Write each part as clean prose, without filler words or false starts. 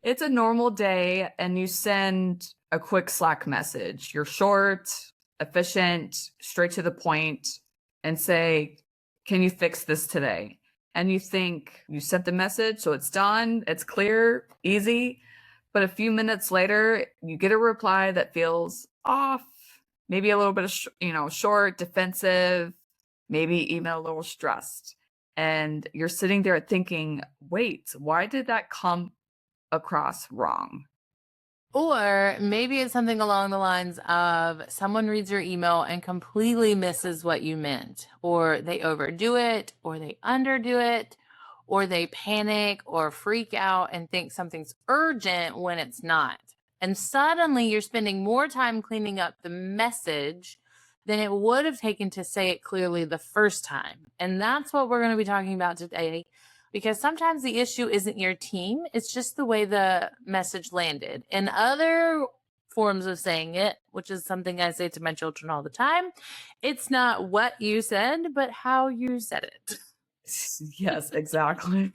It's a normal day and you send a quick Slack message. You're short, efficient, straight to the point, and say, can you fix this today? And you think you sent the message, so it's done, it's clear, easy. But a few minutes later, you get a reply that feels off, maybe a little bit of, short, defensive, maybe even a little stressed. And you're sitting there thinking, wait, why did that come across wrong? Or maybe it's something along the lines of someone reads your email and completely misses what you meant, or they overdo it, or they underdo it, or they panic or freak out and think something's urgent when it's not. And suddenly you're spending more time cleaning up the message than it would have taken to say it clearly the first time. And that's what we're going to be talking about today, because sometimes the issue isn't your team, it's just the way the message landed. In other forms of saying it, which is something I say to my children all the time, it's not what you said, but how you said it. Yes, exactly.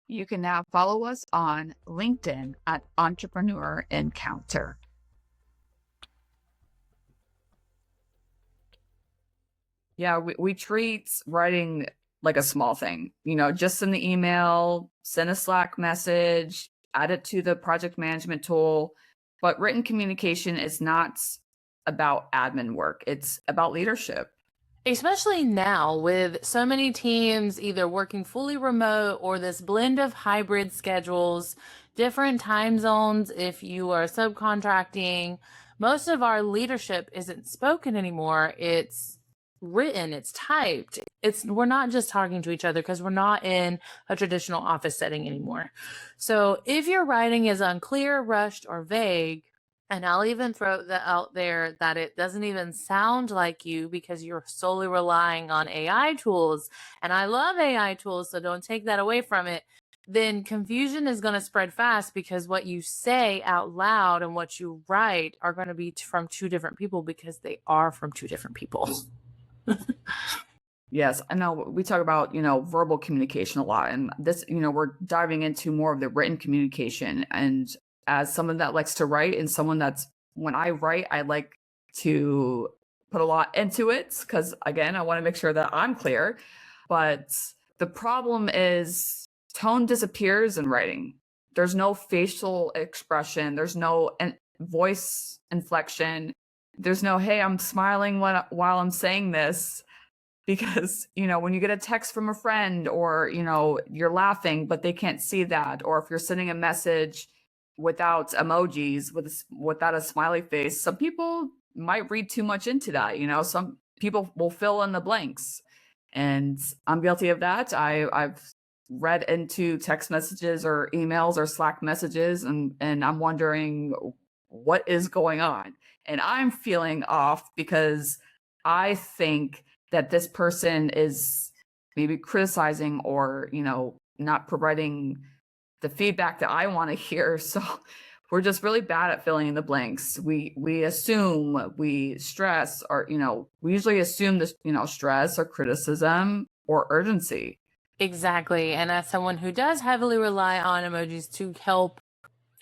You can now follow us on LinkedIn at Entrepreneur Encounter. Yeah, we treat writing like a small thing, just send the email, send a Slack message, add it to the project management tool. But written communication is not about admin work, it's about leadership. Especially now with so many teams either working fully remote or this blend of hybrid schedules, different time zones if you are subcontracting. Most of our leadership isn't spoken anymore. It's written, it's typed. We're not just talking to each other because we're not in a traditional office setting anymore. So if your writing is unclear, rushed, or vague, and I'll even throw that out there that it doesn't even sound like you because you're solely relying on AI tools. And I love AI tools, so don't take that away from it. Then confusion is going to spread fast because what you say out loud and what you write are going to be from two different people because they are from two different people. Yes, I know we talk about, verbal communication a lot. And this, we're diving into more of the written communication. And as someone that likes to write and someone when I write, I like to put a lot into it because, again, I want to make sure that I'm clear. But the problem is tone disappears in writing. There's no facial expression. There's no voice inflection. There's no, hey, I'm smiling while I'm saying this. Because, when you get a text from a friend or, you're laughing, but they can't see that. Or if you're sending a message without emojis, without a smiley face, some people might read too much into that. Some people will fill in the blanks. And I'm guilty of that. I've read into text messages or emails or Slack messages and I'm wondering what is going on. And I'm feeling off because I think that this person is maybe criticizing or, not providing the feedback that I want to hear. So we're just really bad at filling in the blanks. We assume, we stress, or, we usually assume this, stress or criticism or urgency. Exactly. And as someone who does heavily rely on emojis to help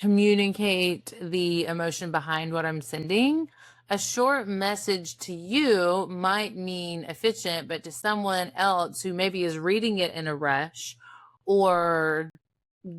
communicate the emotion behind what I'm sending, a short message to you might mean efficient, but to someone else who maybe is reading it in a rush or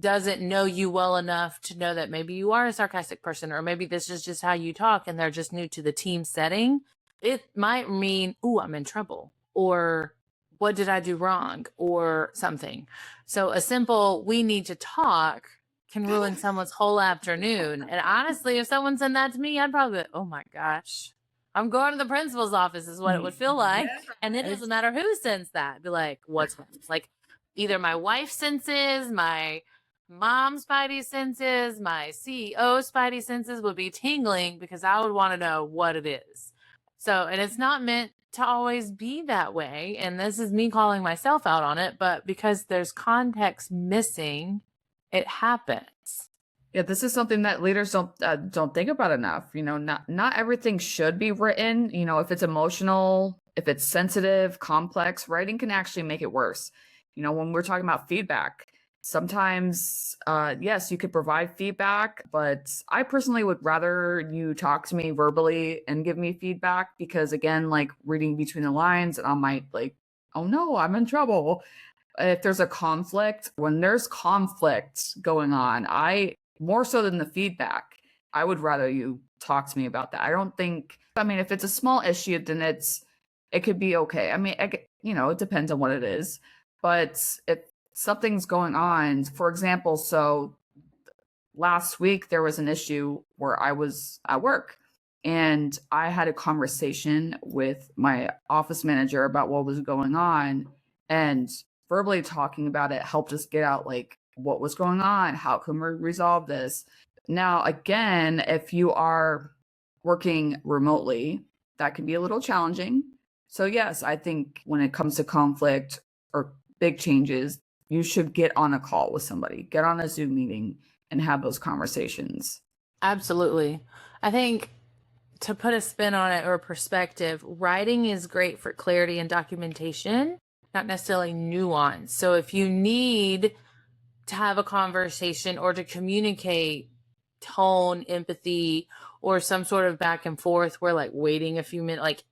doesn't know you well enough to know that maybe you are a sarcastic person, or maybe this is just how you talk and they're just new to the team setting, it might mean, ooh, I'm in trouble, or what did I do wrong, or something. So a simple, we need to talk, can ruin someone's whole afternoon. And honestly, if someone sent that to me, I'd probably be like, oh my gosh, I'm going to the principal's office is what it would feel like. Yeah. And it doesn't matter who sends that. Be like, what's wrong? Like either my wife senses, my mom's spidey senses, my CEO spidey senses would be tingling because I would want to know what it is. So, and it's not meant to always be that way. And this is me calling myself out on it, but because there's context missing, it happens. Yeah, this is something that leaders don't think about enough. Not everything should be written. If it's emotional, if it's sensitive, complex, writing can actually make it worse. When we're talking about feedback, Sometimes, yes, you could provide feedback, but I personally would rather you talk to me verbally and give me feedback because, again, like reading between the lines, and I might like, oh no, I'm in trouble. If there's a conflict, when there's conflict going on, I more so than the feedback, I would rather you talk to me about that. I don't think, I mean, if it's a small issue, then it could be okay. I mean, it depends on what it is. But if something's going on, for example, so last week there was an issue where I was at work and I had a conversation with my office manager about what was going on, and verbally talking about it helped us get out like what was going on, how can we resolve this. Now, again, if you are working remotely, that can be a little challenging. So yes, I think when it comes to conflict or big changes, you should get on a call with somebody, get on a Zoom meeting and have those conversations. Absolutely. I think to put a spin on it or perspective, writing is great for clarity and documentation, not necessarily nuance. So if you need to have a conversation or to communicate tone, empathy, or some sort of back and forth where like waiting a few minutes, like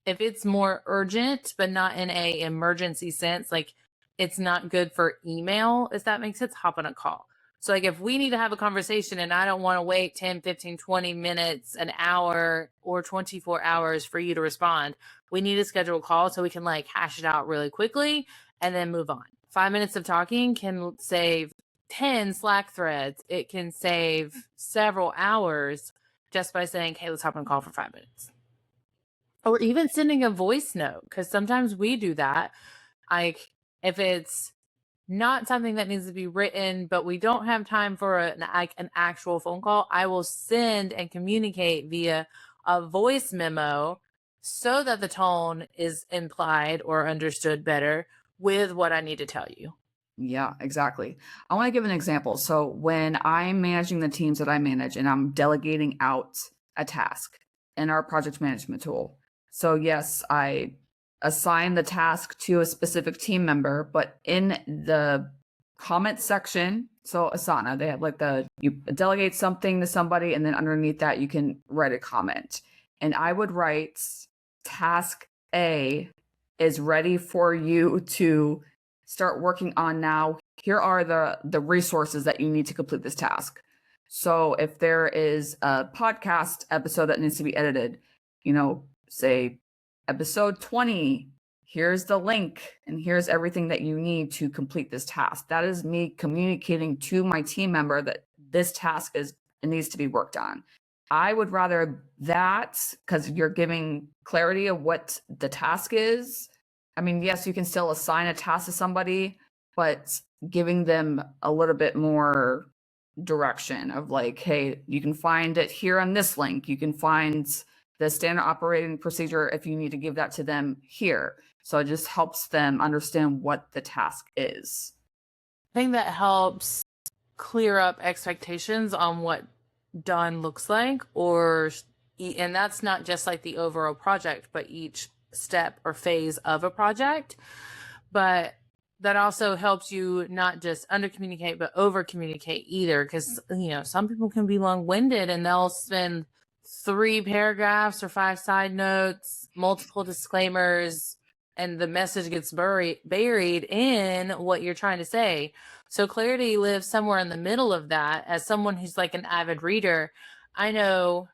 if it's more urgent, but not in a emergency sense, like it's not good for email, if that makes sense, hop on a call. So like if we need to have a conversation and I don't want to wait 10, 15, 20 minutes, an hour, or 24 hours for you to respond, we need to schedule a call so we can like hash it out really quickly and then move on. 5 minutes of talking can save 10 Slack threads. It can save several hours just by saying, hey, let's hop on a call for 5 minutes. Or even sending a voice note, because sometimes we do that. Like if it's not something that needs to be written, but we don't have time for an actual phone call, I will send and communicate via a voice memo so that the tone is implied or understood better with what I need to tell you. Yeah, exactly. I want to give an example. So when I'm managing the teams that I manage and I'm delegating out a task in our project management tool. So yes, I assign the task to a specific team member, but in the comment section, so Asana, they have like you delegate something to somebody and then underneath that you can write a comment. And I would write task A is ready for you to start working on now. Here are the resources that you need to complete this task. So if there is a podcast episode that needs to be edited, say episode 20, here's the link and here's everything that you need to complete this task. That is me communicating to my team member that this task it needs to be worked on. I would rather that, because you're giving clarity of what the task is. I mean, yes, you can still assign a task to somebody, but giving them a little bit more direction of like, hey, you can find it here on this link. You can find the standard operating procedure if you need to give that to them here. So it just helps them understand what the task is. I think that helps clear up expectations on what done looks like, and that's not just like the overall project, but each step or phase of a project. But that also helps you not just under communicate, but over communicate either. Because, some people can be long winded and they'll spend 3 paragraphs or 5 side notes, multiple disclaimers, and the message gets buried in what you're trying to say. So clarity lives somewhere in the middle of that. As someone who's like an avid reader, I know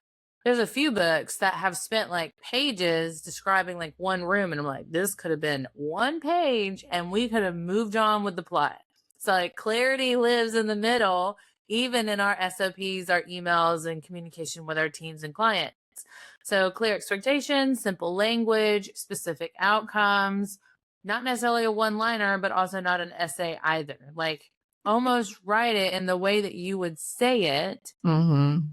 there's a few books that have spent like pages describing like one room, and I'm like, this could have been 1 page and we could have moved on with the plot. So like clarity lives in the middle, even in our SOPs, our emails, and communication with our teams and clients. So clear expectations, simple language, specific outcomes, not necessarily a one-liner, but also not an essay either. Like almost write it in the way that you would say it. Mm-hmm.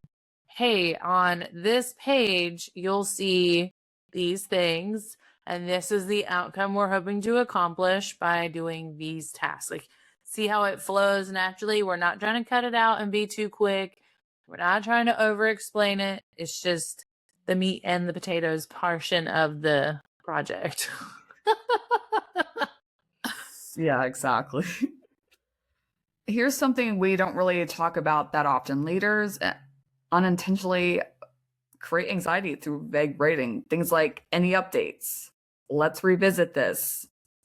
Hey, on this page, you'll see these things, and this is the outcome we're hoping to accomplish by doing these tasks. Like, see how it flows naturally? We're not trying to cut it out and be too quick. We're not trying to over explain it. It's just the meat and the potatoes portion of the project. Yeah, exactly. Here's something we don't really talk about that often. Leaders unintentionally create anxiety through vague rating. Things like any updates, let's revisit this,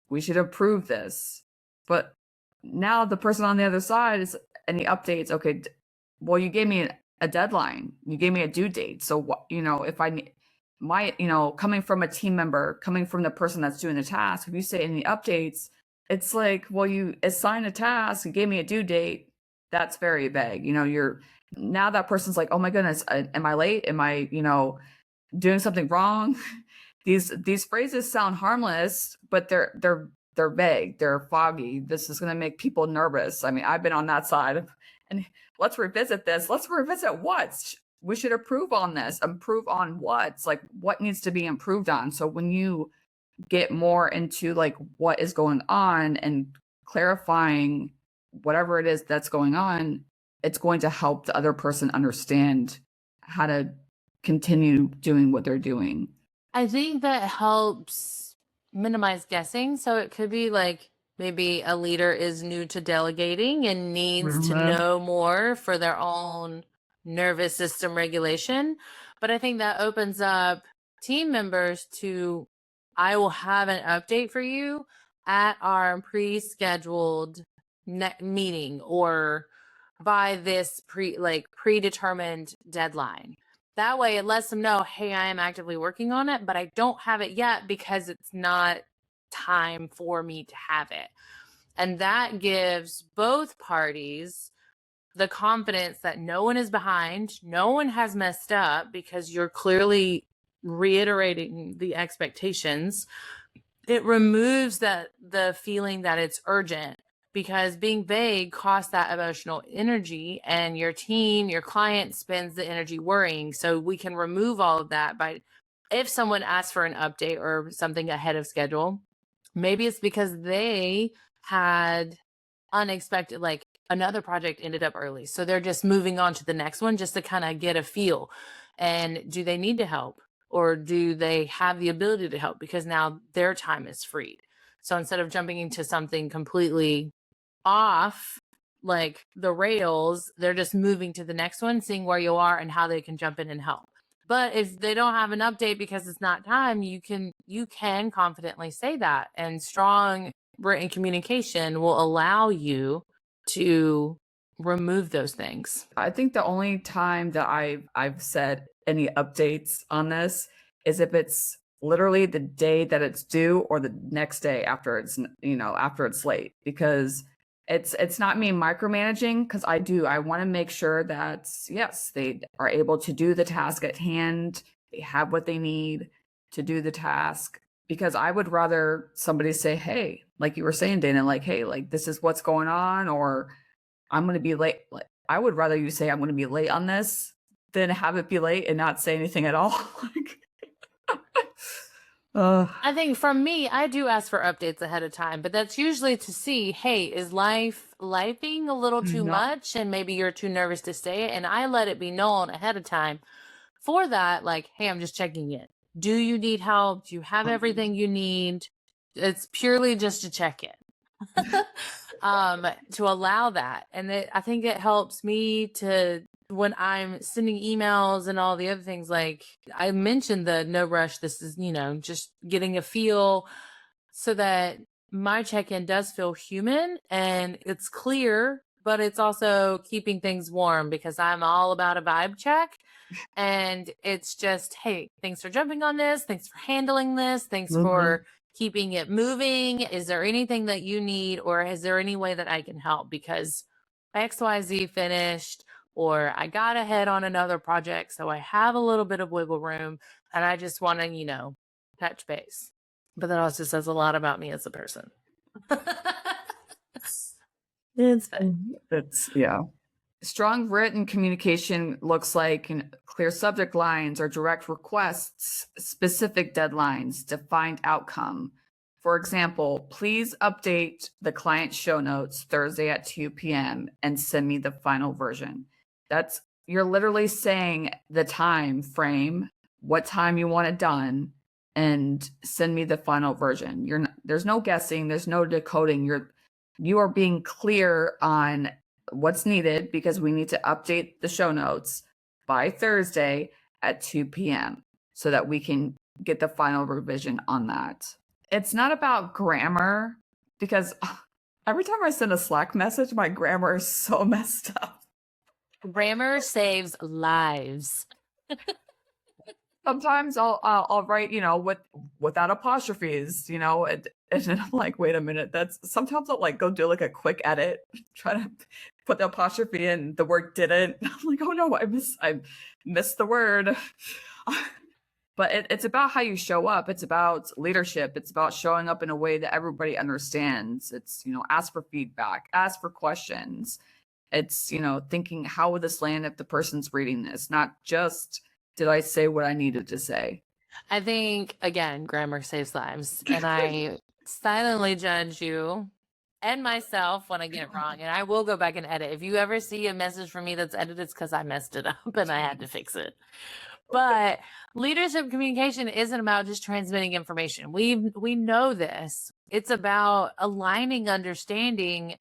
we should approve this. But now the person on the other side is any updates. Okay, well, you gave me a deadline, you gave me a due date. So what, if I need my, coming from a team member, coming from the person that's doing the task, if you say any updates, it's like, well, you assign a task, you gave me a due date. That's very vague. You're now that person's like, oh my goodness, am I late? Am I, doing something wrong? These phrases sound harmless, but they're vague, they're foggy. This is going to make people nervous. I mean, I've been on that side, and let's revisit this. Let's revisit what we should improve on this. Improve on what's like what needs to be improved on. So when you get more into like what is going on and clarifying whatever it is that's going on, it's going to help the other person understand how to continue doing what they're doing. I think that helps minimize guessing. So it could be like maybe a leader is new to delegating and needs to know more for their own nervous system regulation. But I think that opens up team members to, I will have an update for you at our pre-scheduled meeting or by this predetermined deadline. That way it lets them know, hey, I am actively working on it, but I don't have it yet because it's not time for me to have it. And that gives both parties the confidence that no one is behind, no one has messed up, because you're clearly reiterating the expectations. It removes the feeling that it's urgent, because being vague costs that emotional energy, and your team, your client spends the energy worrying. So we can remove all of that by, if someone asks for an update or something ahead of schedule, maybe it's because they had unexpected, like another project ended up early. So they're just moving on to the next one just to kind of get a feel. And do they need to help? Or do they have the ability to help because now their time is freed? So instead of jumping into something completely off, like the rails, they're just moving to the next one, seeing where you are and how they can jump in and help. But if they don't have an update because it's not time, you can confidently say that. And strong written communication will allow you to remove those things. I think the only time that I've said any updates on this is if it's literally the day that it's due or the next day after it's after it's late, because it's not me micromanaging, because I want to make sure that yes, they are able to do the task at hand, they have what they need to do the task, because I would rather somebody say, hey, like you were saying, Dana, like, hey, like this is what's going on, or I'm going to be late. Like, I would rather you say I'm going to be late on this than have it be late and not say anything at all. Like, I think from me, I do ask for updates ahead of time, but that's usually to see, hey, is lifing a little too much and maybe you're too nervous to say it? And I let it be known ahead of time for that, like, hey, I'm just checking in. Do you need help? Do you have everything you need? It's purely just to check in. To allow that. And I think it helps me to, when I'm sending emails and all the other things, like I mentioned the no rush, this is, just getting a feel so that my check-in does feel human and it's clear, but it's also keeping things warm, because I'm all about a vibe check. And it's just, hey, thanks for jumping on this. Thanks for handling this. Thanks for keeping it moving. Is there anything that you need, or is there any way that I can help? Because XYZ finished, or I got ahead on another project, so I have a little bit of wiggle room, and I just want to, touch base. But that also says a lot about me as a person. It's fine. Yeah. Strong written communication looks like clear subject lines or direct requests, specific deadlines, defined outcome. For example, please update the client show notes Thursday at 2 p.m. and send me the final version. You're literally saying the time frame, what time you want it done, and send me the final version. There's no guessing, there's no decoding. you are being clear on what's needed because we need to update the show notes by Thursday at 2 p.m. so that we can get the final revision on that. It's not about grammar because every time I send a Slack message, my grammar is so messed up. Grammar saves lives. Sometimes I'll write, without apostrophes, and then I'm like, wait a minute, that's sometimes I'll like go do like a quick edit, try to put the apostrophe in, the word didn't. I'm like, oh no, I missed the word. But it's about how you show up. It's about leadership. It's about showing up in a way that everybody understands. It's, ask for feedback, ask for questions. It's, thinking, how would this land if the person's reading this? Not just, did I say what I needed to say? I think, again, grammar saves lives. And I silently judge you and myself when I get it wrong. And I will go back and edit. If you ever see a message from me that's edited, it's because I messed it up and I had to fix it. But leadership communication isn't about just transmitting information. We know this. It's about aligning understanding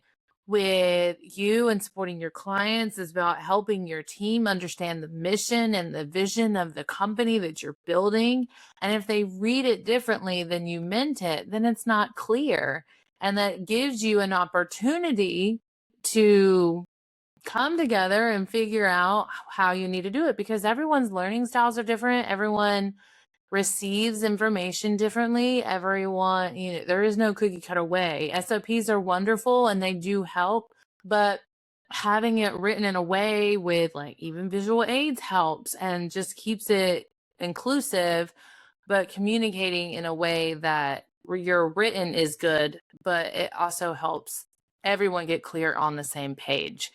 with you and supporting your clients. It's about helping your team understand the mission and the vision of the company that you're building. And if they read it differently than you meant it, then it's not clear. And that gives you an opportunity to come together and figure out how you need to do it, because everyone's learning styles are different. Everyone receives information differently. Everyone, there is no cookie cutter way. SOPs are wonderful and they do help, but having it written in a way with like even visual aids helps and just keeps it inclusive, but communicating in a way that your written is good, but it also helps everyone get clear on the same page.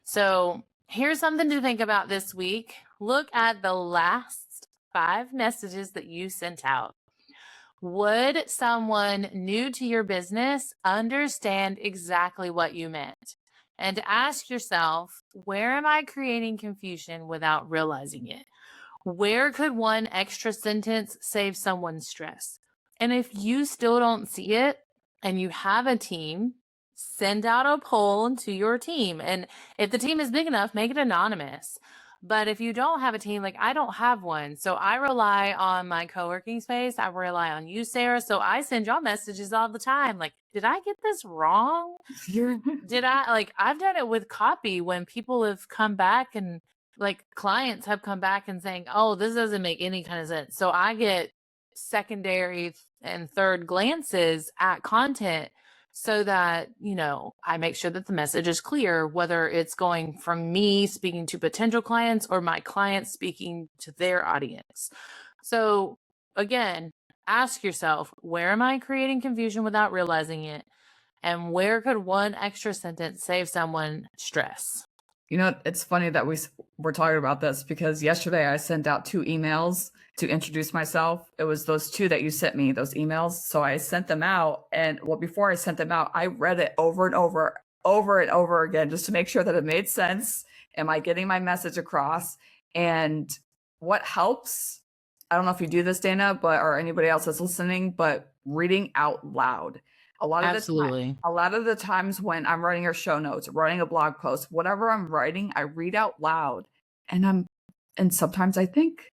So here's something to think about this week. Look at the last 5 messages that you sent out. Would someone new to your business understand exactly what you meant? And ask yourself, where am I creating confusion without realizing it? Where could one extra sentence save someone stress? And if you still don't see it and you have a team, send out a poll to your team. And if the team is big enough, make it anonymous. But if you don't have a team, like I don't have one, so I rely on my co-working space. I rely on you, Sarah. So I send y'all messages all the time. Like, did I get this wrong? I've done it with copy when people have come back and like clients have come back and saying, oh, this doesn't make any kind of sense. So I get secondary and third glances at content so that, I make sure that the message is clear, whether it's going from me speaking to potential clients or my clients speaking to their audience. So again, ask yourself, where am I creating confusion without realizing it? And where could one extra sentence save someone stress? It's funny that we're talking about this because yesterday I sent out 2 emails to introduce myself. It was those 2 that you sent me, those emails. So I sent them out. And before I sent them out, I read it over and over again, just to make sure that it made sense. Am I getting my message across? And what helps, I don't know if you do this, Dana, or anybody else that's listening, but reading out loud. A lot of the times when I'm writing your show notes, writing a blog post, whatever I'm writing, I read out loud, and sometimes I think,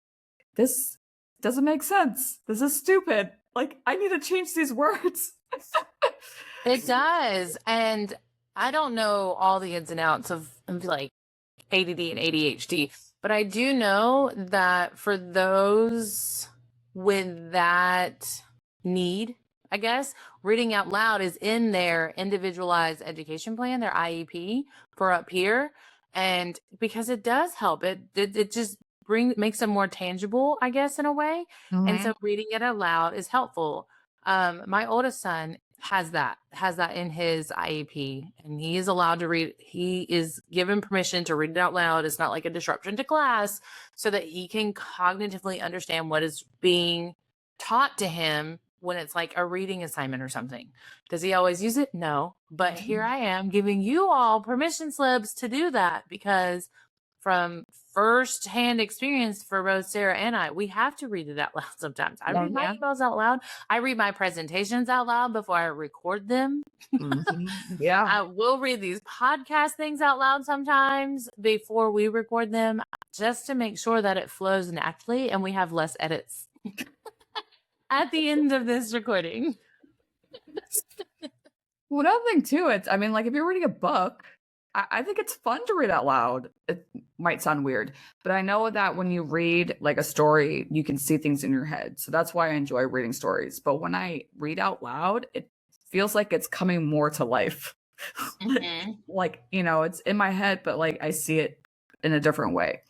this doesn't make sense. This is stupid. Like, I need to change these words. It does. And I don't know all the ins and outs of like ADD and ADHD, but I do know that for those with that need, I guess, reading out loud is in their individualized education plan, their IEP for up here. And because it does help, it just makes them more tangible, I guess, in a way. And so reading it out loud is helpful. My oldest son has that in his IEP, and he is allowed to read. He is given permission to read it out loud. It's not like a disruption to class, so that he can cognitively understand what is being taught to him when it's like a reading assignment or something. Does he always use it? No. But here I am giving you all permission slips to do that, because from first-hand experience for both Sarah and I, we have to read it out loud sometimes. I read my emails out loud. I read my presentations out loud before I record them. Yeah. I will read these podcast things out loud sometimes before we record them, just to make sure that it flows naturally and we have less edits at the end of this recording. Well, another thing too, I mean, like if you're reading a book, I think it's fun to read out loud. It might sound weird, but I know that when you read like a story, you can see things in your head. So that's why I enjoy reading stories. But when I read out loud, it feels like it's coming more to life. Like, it's in my head, but like I see it in a different way.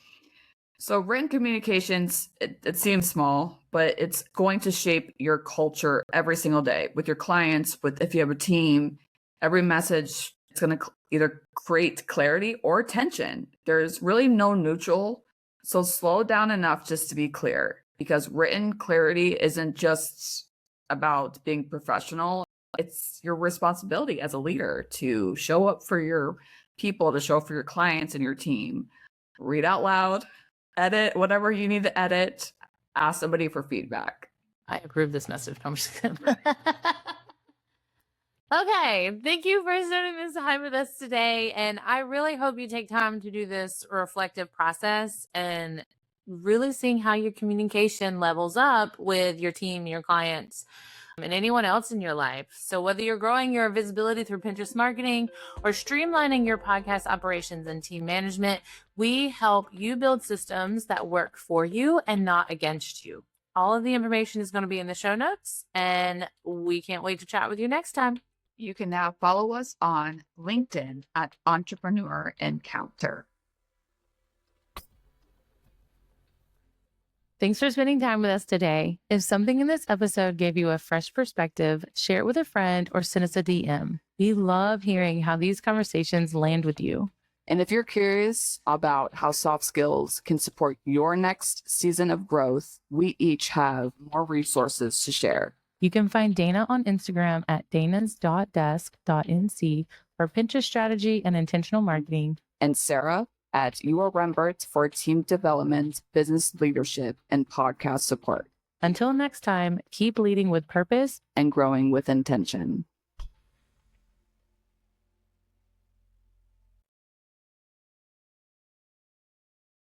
So written communications, it seems small, but it's going to shape your culture every single day with your clients, if you have a team. Every message, it's going to either create clarity or tension. There's really no neutral. So slow down enough just to be clear, because written clarity isn't just about being professional. It's your responsibility as a leader to show up for your people, to show up for your clients and your team. Read out loud, edit whatever you need to edit, ask somebody for feedback. I approve this message. I'm just kidding. Okay, thank you for spending this time with us today. And I really hope you take time to do this reflective process and really seeing how your communication levels up with your team, your clients, and anyone else in your life. So whether you're growing your visibility through Pinterest marketing or streamlining your podcast operations and team management, we help you build systems that work for you and not against you. All of the information is going to be in the show notes, and we can't wait to chat with you next time. You can now follow us on LinkedIn at Entrepreneur Encounter. Thanks for spending time with us today. If something in this episode gave you a fresh perspective, share it with a friend or send us a DM. We love hearing how these conversations land with you. And if you're curious about how soft skills can support your next season of growth, we each have more resources to share. You can find Dana on Instagram at danas.desk.nc for Pinterest strategy and intentional marketing. And Sarah at URembert for team development, business leadership, and podcast support. Until next time, keep leading with purpose and growing with intention.